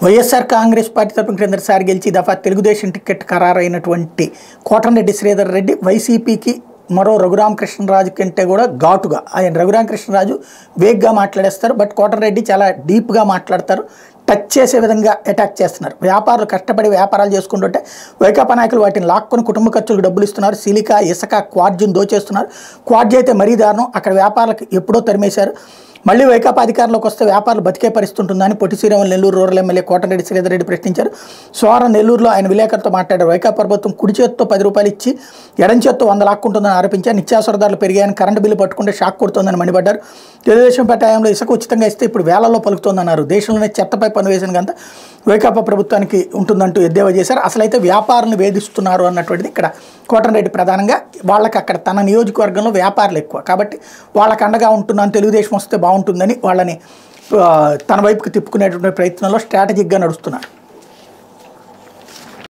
YSR Congress party తరపున క్రిందసారి గెలిచి దఫా తెలుగుదేశం టికెట్ ఖరారైనటువంటి కోటంరెడ్డి శ్రీధర్ రెడ్డి వైసీపీకి మరో రఘురామకృష్ణరాజు కంటే కూడా ఘాటుగా ఆయన రఘురామకృష్ణరాజు వేగ్గా మాట్లాడేస్తారు. బట్ కోటంరెడ్డి చాలా డీప్గా మాట్లాడతారు. టచ్ చేసే విధంగా అటాక్ చేస్తున్నారు. వ్యాపారులు కష్టపడి వ్యాపారాలు చేసుకుంటుంటే వైకాపా నాయకులు వాటిని లాక్కొని కుటుంబ ఖర్చులకు డబ్బులు ఇస్తున్నారు. సిలిక ఇసుక క్వార్జును దోచేస్తున్నారు. క్వార్జ్ అయితే మరీ దారుణం. అక్కడ వ్యాపారులకు ఎప్పుడో తరిమేశారు. మళ్ళీ వైకాపా అధికారంలోకి వస్తే వ్యాపారులు బతికే పరిస్థితి ఉంటుందని పొట్టి శ్రీరాములు నెల్లూరు రూరల్ ఎమ్మెల్యే కోటంరెడ్డి శ్రీధర్ రెడ్డి ప్రశ్నించారు. సోమవారం నెల్లూరులో ఆయన విలేకరులతో మాట్లాడారు. వైకాపా ప్రభుత్వం కుడి చేత్తో 10 రూపాయలు ఇచ్చి ఎడం చేత్తో 100 లాక్కుంటుందని ఆరోపించారు. నిత్యావసర ధరలు పెరిగాయని, కరెంటు బిల్లు పట్టుకుంటే షాక్ కొడుతోందని మండిపడ్డారు. తెలుగుదేశం పార్టీ హయాంలో ఇసుక ఉచితంగా ఇస్తే ఇప్పుడు వేలల్లో పలుకుతోందన్నారు. దేశంలోనే చెత్తపై పన్ను వేసిన గంత వైకాపా ప్రభుత్వానికి ఉంటుందంటూ ఎద్దేవా చేశారు. అసలైతే వ్యాపారులను వేధిస్తున్నారు అన్నటువంటిది ఇక్కడ కోటంరెడ్డి ప్రధానంగా. వాళ్ళకి అక్కడ తన నియోజకవర్గంలో వ్యాపారులు ఎక్కువ కాబట్టి వాళ్ళకి అండగా ఉంటున్నాను, తెలుగుదేశం వస్తే బాగుంటుందని వాళ్ళని తన వైపుకి తిప్పుకునేటువంటి ప్రయత్నంలో స్ట్రాటజిక్గా నడుస్తున్నారు.